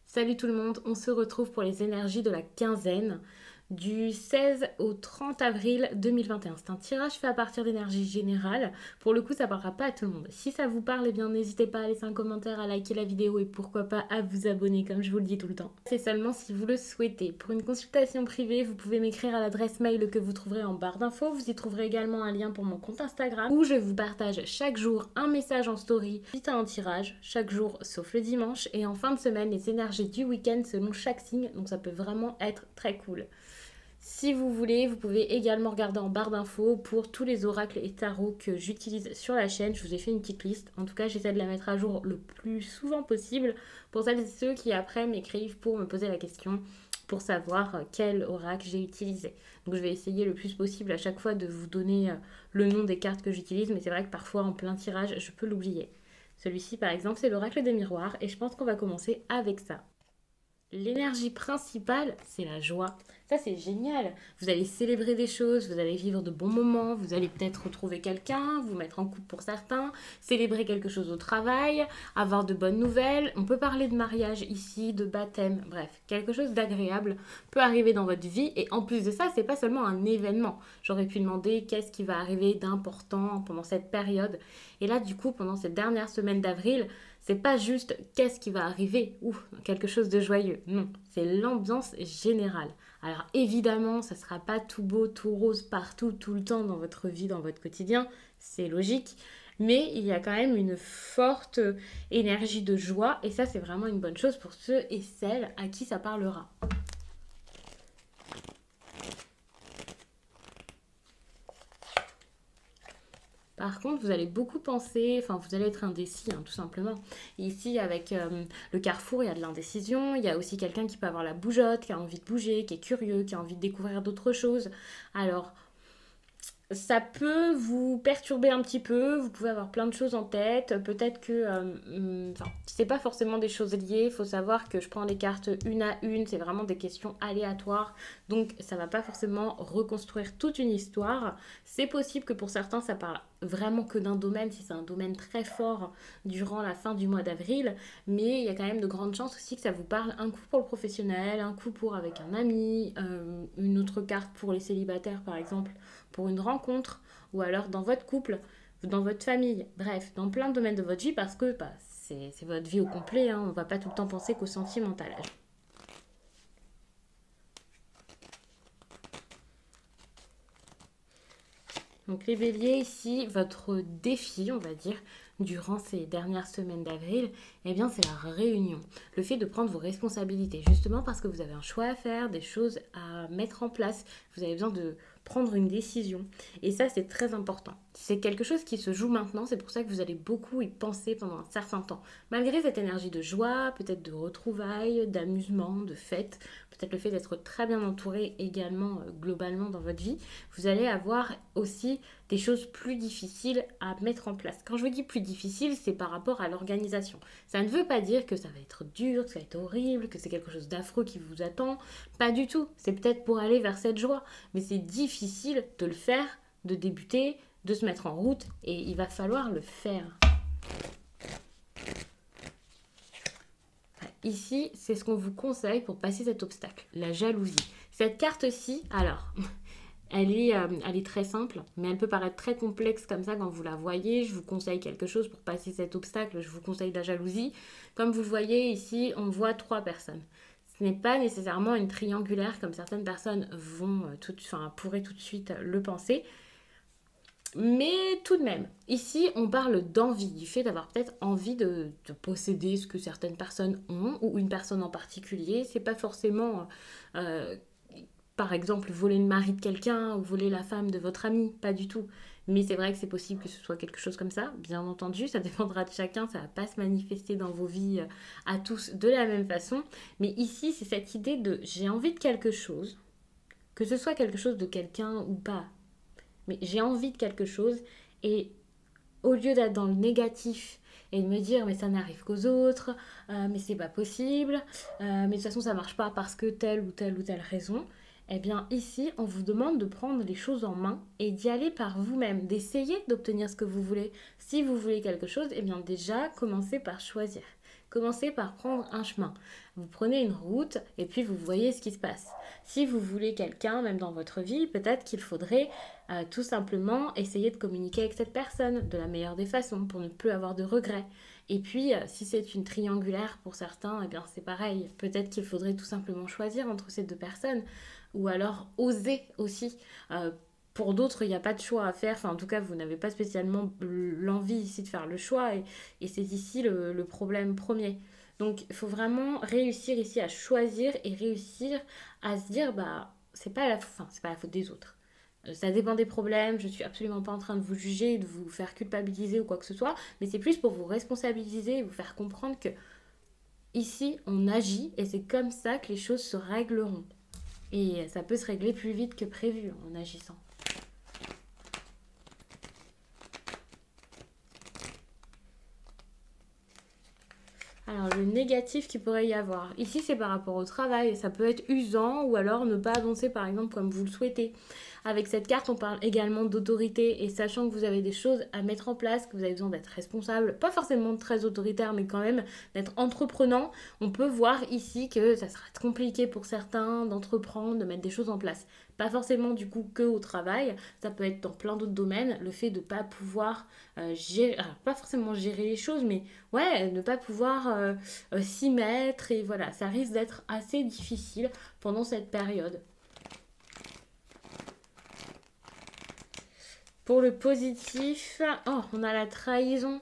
Salut tout le monde, on se retrouve pour les énergies de la quinzaine du 16 au 30 avril 2021. C'est un tirage fait à partir d'énergie générale. Pour le coup, ça ne parlera pas à tout le monde. Si ça vous parle, eh bien n'hésitez pas à laisser un commentaire, à liker la vidéo et pourquoi pas à vous abonner comme je vous le dis tout le temps. C'est seulement si vous le souhaitez. Pour une consultation privée, vous pouvez m'écrire à l'adresse mail que vous trouverez en barre d'infos. Vous y trouverez également un lien pour mon compte Instagram où je vous partage chaque jour un message en story suite à un tirage, chaque jour sauf le dimanche. Et en fin de semaine, les énergies du week-end selon chaque signe. Donc ça peut vraiment être très cool. Si vous voulez, vous pouvez également regarder en barre d'infos pour tous les oracles et tarots que j'utilise sur la chaîne. Je vous ai fait une petite liste. En tout cas, j'essaie de la mettre à jour le plus souvent possible pour celles et ceux qui après m'écrivent pour me poser la question pour savoir quel oracle j'ai utilisé. Donc je vais essayer le plus possible à chaque fois de vous donner le nom des cartes que j'utilise, mais c'est vrai que parfois en plein tirage, je peux l'oublier. Celui-ci par exemple, c'est l'oracle des miroirs et je pense qu'on va commencer avec ça. L'énergie principale, c'est la joie. Ça, c'est génial. Vous allez célébrer des choses, vous allez vivre de bons moments, vous allez peut-être retrouver quelqu'un, vous mettre en couple pour certains, célébrer quelque chose au travail, avoir de bonnes nouvelles. On peut parler de mariage ici, de baptême, bref, quelque chose d'agréable peut arriver dans votre vie. Et en plus de ça, c'est pas seulement un événement. J'aurais pu demander qu'est-ce qui va arriver d'important pendant cette période. Et là, du coup, pendant cette dernière semaine d'avril, c'est pas juste qu'est-ce qui va arriver ou quelque chose de joyeux. Non, c'est l'ambiance générale. Alors évidemment, ça sera pas tout beau, tout rose partout, tout le temps dans votre vie, dans votre quotidien. C'est logique. Mais il y a quand même une forte énergie de joie et ça, c'est vraiment une bonne chose pour ceux et celles à qui ça parlera. Par contre, vous allez beaucoup penser, enfin vous allez être indécis, tout simplement. Ici, avec le carrefour, il y a de l'indécision, il y a aussi quelqu'un qui peut avoir la bougeotte, qui a envie de bouger, qui est curieux, qui a envie de découvrir d'autres choses. Alors, ça peut vous perturber un petit peu, vous pouvez avoir plein de choses en tête, peut-être que c'est pas forcément des choses liées, il faut savoir que je prends les cartes une à une, c'est vraiment des questions aléatoires, donc ça va pas forcément reconstruire toute une histoire. C'est possible que pour certains ça parle vraiment que d'un domaine, si c'est un domaine très fort durant la fin du mois d'avril, mais il y a quand même de grandes chances aussi que ça vous parle un coup pour le professionnel, un coup pour avec un ami, une autre carte pour les célibataires par exemple, pour une rencontre, ou alors dans votre couple, dans votre famille, bref, dans plein de domaines de votre vie, parce que c'est votre vie au complet, on ne va pas tout le temps penser qu'au sentimental. Donc les béliers ici, votre défi, on va dire, durant ces dernières semaines d'avril, eh bien c'est la réunion. Le fait de prendre vos responsabilités, justement parce que vous avez un choix à faire, des choses à mettre en place, vous avez besoin de prendre une décision. Et ça, c'est très important. C'est quelque chose qui se joue maintenant, c'est pour ça que vous allez beaucoup y penser pendant un certain temps. Malgré cette énergie de joie, peut-être de retrouvailles, d'amusement, de fête, peut-être le fait d'être très bien entouré également globalement dans votre vie, vous allez avoir aussi des choses plus difficiles à mettre en place. Quand je vous dis plus difficile, c'est par rapport à l'organisation. Ça ne veut pas dire que ça va être dur, que ça va être horrible, que c'est quelque chose d'affreux qui vous attend. Pas du tout. C'est peut-être pour aller vers cette joie. Mais c'est difficile de le faire, de débuter, de se mettre en route. Et il va falloir le faire. Ici, c'est ce qu'on vous conseille pour passer cet obstacle, la jalousie. Cette carte-ci, alors, elle est très simple, mais elle peut paraître très complexe comme ça quand vous la voyez. Je vous conseille quelque chose pour passer cet obstacle, je vous conseille la jalousie. Comme vous le voyez ici, on voit 3 personnes. Ce n'est pas nécessairement une triangulaire comme certaines personnes pourraient tout de suite le penser. Mais tout de même, ici on parle d'envie, du fait d'avoir peut-être envie de posséder ce que certaines personnes ont, ou une personne en particulier. C'est pas forcément, par exemple, voler le mari de quelqu'un ou voler la femme de votre ami, pas du tout. Mais c'est vrai que c'est possible que ce soit quelque chose comme ça, bien entendu, ça dépendra de chacun, ça va pas se manifester dans vos vies à tous de la même façon. Mais ici, c'est cette idée de j'ai envie de quelque chose, que ce soit quelque chose de quelqu'un ou pas. Mais j'ai envie de quelque chose et au lieu d'être dans le négatif et de me dire mais ça n'arrive qu'aux autres, mais c'est pas possible, mais de toute façon ça marche pas parce que telle ou telle ou telle raison, Eh bien ici, on vous demande de prendre les choses en main et d'y aller par vous-même, d'essayer d'obtenir ce que vous voulez. Si vous voulez quelque chose, eh bien déjà, commencez par choisir. Commencez par prendre un chemin. Vous prenez une route et puis vous voyez ce qui se passe. Si vous voulez quelqu'un, même dans votre vie, peut-être qu'il faudrait tout simplement essayer de communiquer avec cette personne de la meilleure des façons pour ne plus avoir de regrets. Et puis, si c'est une triangulaire pour certains, eh bien c'est pareil. Peut-être qu'il faudrait tout simplement choisir entre ces deux personnes ou alors oser aussi. Pour d'autres, il n'y a pas de choix à faire. Enfin, en tout cas, vous n'avez pas spécialement l'envie ici de faire le choix et c'est ici le problème premier. Donc, il faut vraiment réussir ici à choisir et réussir à se dire, bah, c'est pas la faute des autres. Ça dépend des problèmes, je suis absolument pas en train de vous juger, de vous faire culpabiliser ou quoi que ce soit, mais c'est plus pour vous responsabiliser et vous faire comprendre que ici on agit et c'est comme ça que les choses se régleront. Et ça peut se régler plus vite que prévu en agissant. Alors, le négatif qu'il pourrait y avoir. Ici, c'est par rapport au travail. Ça peut être usant ou alors ne pas avancer, par exemple, comme vous le souhaitez. Avec cette carte, on parle également d'autorité et sachant que vous avez des choses à mettre en place, que vous avez besoin d'être responsable, pas forcément très autoritaire, mais quand même d'être entreprenant, on peut voir ici que ça sera compliqué pour certains d'entreprendre, de mettre des choses en place. Pas forcément du coup que au travail, ça peut être dans plein d'autres domaines, le fait de ne pas pouvoir gérer, alors, pas forcément gérer les choses, mais ouais, ne pas pouvoir s'y mettre et voilà, ça risque d'être assez difficile pendant cette période. Pour le positif, oh, on a la trahison.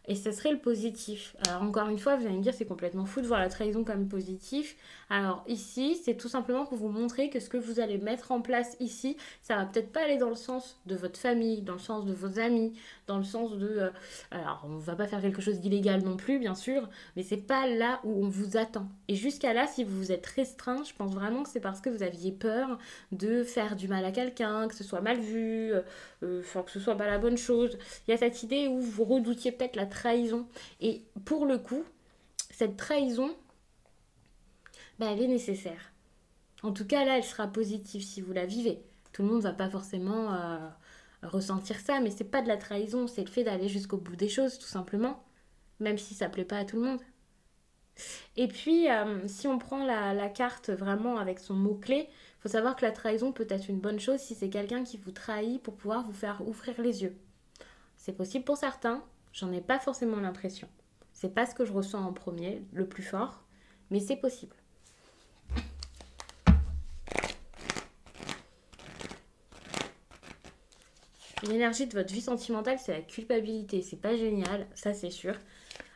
Et ce serait le positif. Alors encore une fois, vous allez me dire c'est complètement fou de voir la trahison comme positif. Alors ici, c'est tout simplement pour vous montrer que ce que vous allez mettre en place ici, ça va peut-être pas aller dans le sens de votre famille, dans le sens de vos amis, dans le sens de... alors on va pas faire quelque chose d'illégal non plus, bien sûr, mais c'est pas là où on vous attend. Et jusqu'à là, si vous vous êtes restreint, je pense vraiment que c'est parce que vous aviez peur de faire du mal à quelqu'un, que ce soit mal vu, que ce soit pas la bonne chose. Il y a cette idée où vous redoutiez peut-être la trahison. Et pour le coup, cette trahison, bah, elle est nécessaire. En tout cas, là, elle sera positive si vous la vivez. Tout le monde ne va pas forcément ressentir ça, mais c'est pas de la trahison, c'est le fait d'aller jusqu'au bout des choses, tout simplement. Même si ça plaît pas à tout le monde. Et puis, si on prend la carte vraiment avec son mot-clé, il faut savoir que la trahison peut être une bonne chose si c'est quelqu'un qui vous trahit pour pouvoir vous faire ouvrir les yeux. C'est possible pour certains, j'en ai pas forcément l'impression. C'est pas ce que je ressens en premier, le plus fort, mais c'est possible. L'énergie de votre vie sentimentale, c'est la culpabilité. C'est pas génial, ça c'est sûr.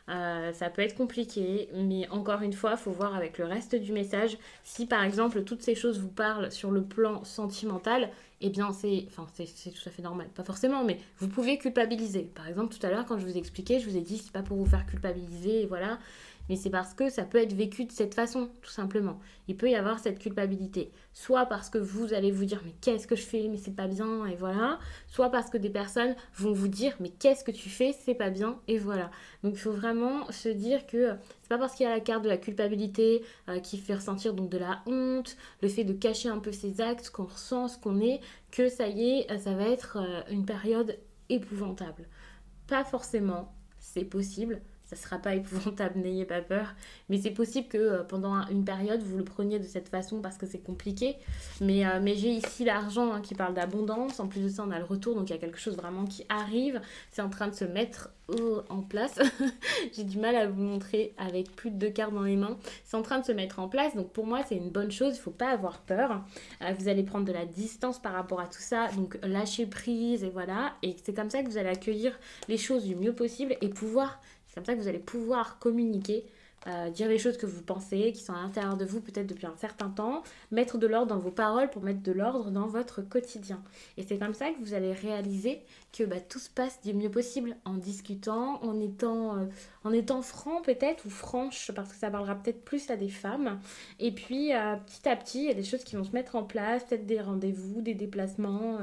Ça peut être compliqué, mais encore une fois, il faut voir avec le reste du message. Si par exemple toutes ces choses vous parlent sur le plan sentimental, eh bien c'est tout à fait normal. Pas forcément, mais vous pouvez culpabiliser. Par exemple, tout à l'heure, quand je vous expliquais, je vous ai dit c'est pas pour vous faire culpabiliser, et voilà. Mais c'est parce que ça peut être vécu de cette façon, tout simplement. Il peut y avoir cette culpabilité. Soit parce que vous allez vous dire mais qu'est-ce que je fais, mais c'est pas bien, et voilà. Soit parce que des personnes vont vous dire mais qu'est-ce que tu fais, c'est pas bien, et voilà. Donc il faut vraiment se dire que c'est pas parce qu'il y a la carte de la culpabilité qui fait ressentir donc de la honte, le fait de cacher un peu ses actes, ce qu'on ressent, ce qu'on est, que ça y est, ça va être une période épouvantable. Pas forcément, c'est possible. Ça ne sera pas épouvantable, n'ayez pas peur. Mais c'est possible que pendant une période, vous le preniez de cette façon parce que c'est compliqué. Mais j'ai ici l'argent qui parle d'abondance. En plus de ça, on a le retour. Donc il y a quelque chose vraiment qui arrive. C'est en train de se mettre en place. J'ai du mal à vous montrer avec plus de 2 cartes dans les mains. C'est en train de se mettre en place. Donc pour moi, c'est une bonne chose. Il ne faut pas avoir peur. Vous allez prendre de la distance par rapport à tout ça. Donc lâcher prise et voilà. Et c'est comme ça que vous allez accueillir les choses du mieux possible et pouvoir... C'est comme ça que vous allez pouvoir communiquer, dire les choses que vous pensez, qui sont à l'intérieur de vous peut-être depuis un certain temps, mettre de l'ordre dans vos paroles pour mettre de l'ordre dans votre quotidien. Et c'est comme ça que vous allez réaliser que tout se passe du mieux possible en discutant, en étant franc peut-être ou franche, parce que ça parlera peut-être plus à des femmes. Et puis petit à petit, il y a des choses qui vont se mettre en place, peut-être des rendez-vous, des déplacements.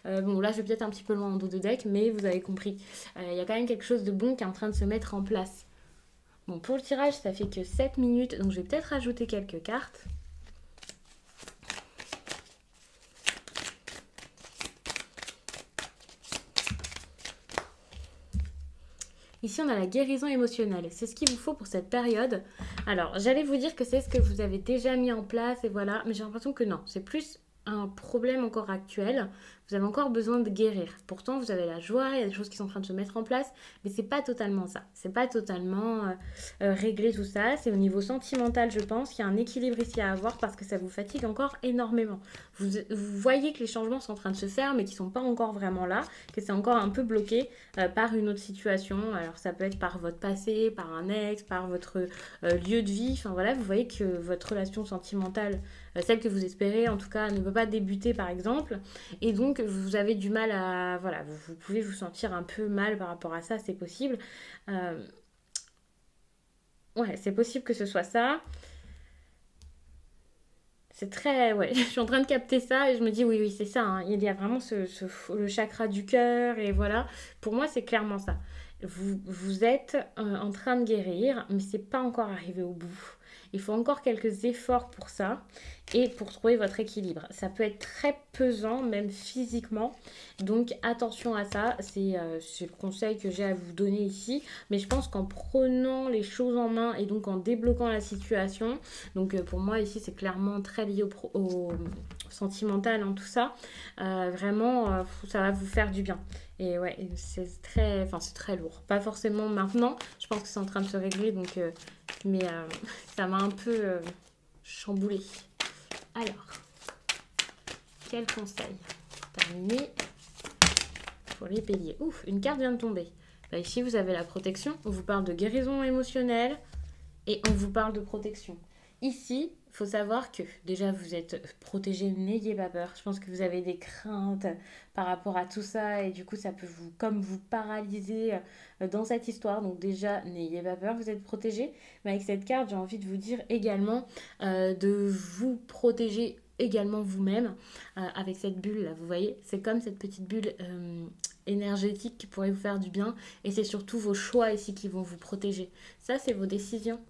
Bon là je vais peut-être un petit peu loin en dos de deck, mais vous avez compris. Il y a quand même quelque chose de bon qui est en train de se mettre en place. Bon, pour le tirage, ça fait que 7 minutes, donc je vais peut-être rajouter quelques cartes. Ici, on a la guérison émotionnelle. C'est ce qu'il vous faut pour cette période. Alors, j'allais vous dire que c'est ce que vous avez déjà mis en place et voilà, mais j'ai l'impression que non. C'est plus un problème encore actuel. Vous avez encore besoin de guérir. Pourtant, vous avez la joie, il y a des choses qui sont en train de se mettre en place, mais c'est pas totalement ça. C'est pas totalement réglé tout ça. C'est au niveau sentimental, je pense, qu'il y a un équilibre ici à avoir parce que ça vous fatigue encore énormément. Vous voyez que les changements sont en train de se faire, mais qu'ils sont pas encore vraiment là, que c'est encore un peu bloqué par une autre situation. Alors, ça peut être par votre passé, par un ex, par votre lieu de vie. Enfin voilà, vous voyez que votre relation sentimentale, celle que vous espérez en tout cas, ne peut pas débuter par exemple. Et donc, vous avez du mal à... Voilà, vous pouvez vous sentir un peu mal par rapport à ça, c'est possible. Euh, ouais, c'est possible que ce soit ça. C'est très... Ouais, je suis en train de capter ça et je me dis oui, oui, c'est ça. Hein. Il y a vraiment le chakra du cœur et voilà. Pour moi, c'est clairement ça. Vous êtes en train de guérir, mais c'est pas encore arrivé au bout. Il faut encore quelques efforts pour ça et pour trouver votre équilibre. Ça peut être très pesant, même physiquement. Donc attention à ça. C'est le conseil que j'ai à vous donner ici. Mais je pense qu'en prenant les choses en main et donc en débloquant la situation, donc pour moi ici c'est clairement très lié au sentimental, hein, tout ça, vraiment ça va vous faire du bien. Et ouais, c'est très lourd. Pas forcément maintenant, je pense que c'est en train de se régler, donc, mais ça m'a un peu chamboulé. Alors, quel conseil terminé pour les béliers. Ouf, une carte vient de tomber. Bah, ici, vous avez la protection. On vous parle de guérison émotionnelle et on vous parle de protection. Ici, il faut savoir que déjà vous êtes protégé, n'ayez pas peur. Je pense que vous avez des craintes par rapport à tout ça et du coup ça peut vous paralyser dans cette histoire. Donc déjà, n'ayez pas peur, vous êtes protégé. Mais avec cette carte, j'ai envie de vous dire également de vous protéger également vous-même avec cette bulle là. Vous voyez, c'est comme cette petite bulle énergétique qui pourrait vous faire du bien et c'est surtout vos choix ici qui vont vous protéger. Ça, c'est vos décisions.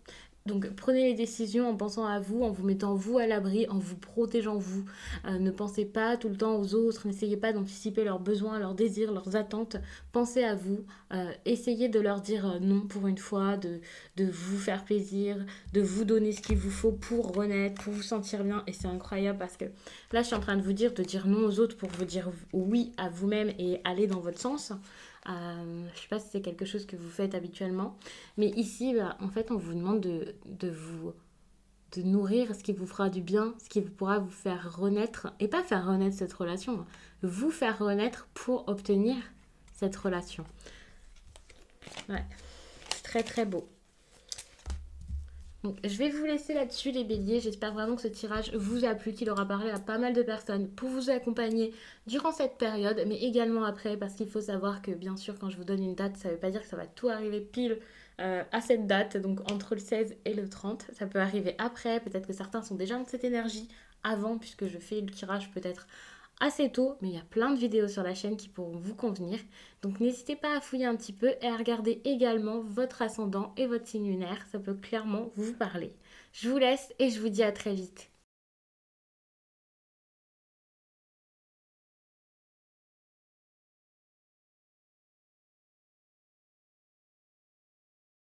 Donc prenez les décisions en pensant à vous, en vous mettant vous à l'abri, en vous protégeant vous. Ne pensez pas tout le temps aux autres, n'essayez pas d'anticiper leurs besoins, leurs désirs, leurs attentes. Pensez à vous, essayez de leur dire non pour une fois, de vous faire plaisir, de vous donner ce qu'il vous faut pour renaître, pour vous sentir bien. Et c'est incroyable parce que là je suis en train de dire non aux autres pour vous dire oui à vous-même et aller dans votre sens. Je ne sais pas si c'est quelque chose que vous faites habituellement, mais ici, bah, en fait, on vous demande de nourrir ce qui vous fera du bien, ce qui pourra vous faire renaître, et pas faire renaître cette relation, hein, vous faire renaître pour obtenir cette relation. Ouais, c'est très très beau. Donc, je vais vous laisser là-dessus les béliers, j'espère vraiment que ce tirage vous a plu, qu'il aura parlé à pas mal de personnes pour vous accompagner durant cette période, mais également après, parce qu'il faut savoir que bien sûr quand je vous donne une date, ça ne veut pas dire que ça va tout arriver pile à cette date, donc entre le 16 et le 30, ça peut arriver après, peut-être que certains sont déjà dans cette énergie avant, puisque je fais le tirage peut-être assez tôt, mais il y a plein de vidéos sur la chaîne qui pourront vous convenir. Donc n'hésitez pas à fouiller un petit peu et à regarder également votre ascendant et votre signe lunaire, ça peut clairement vous parler. Je vous laisse et je vous dis à très vite.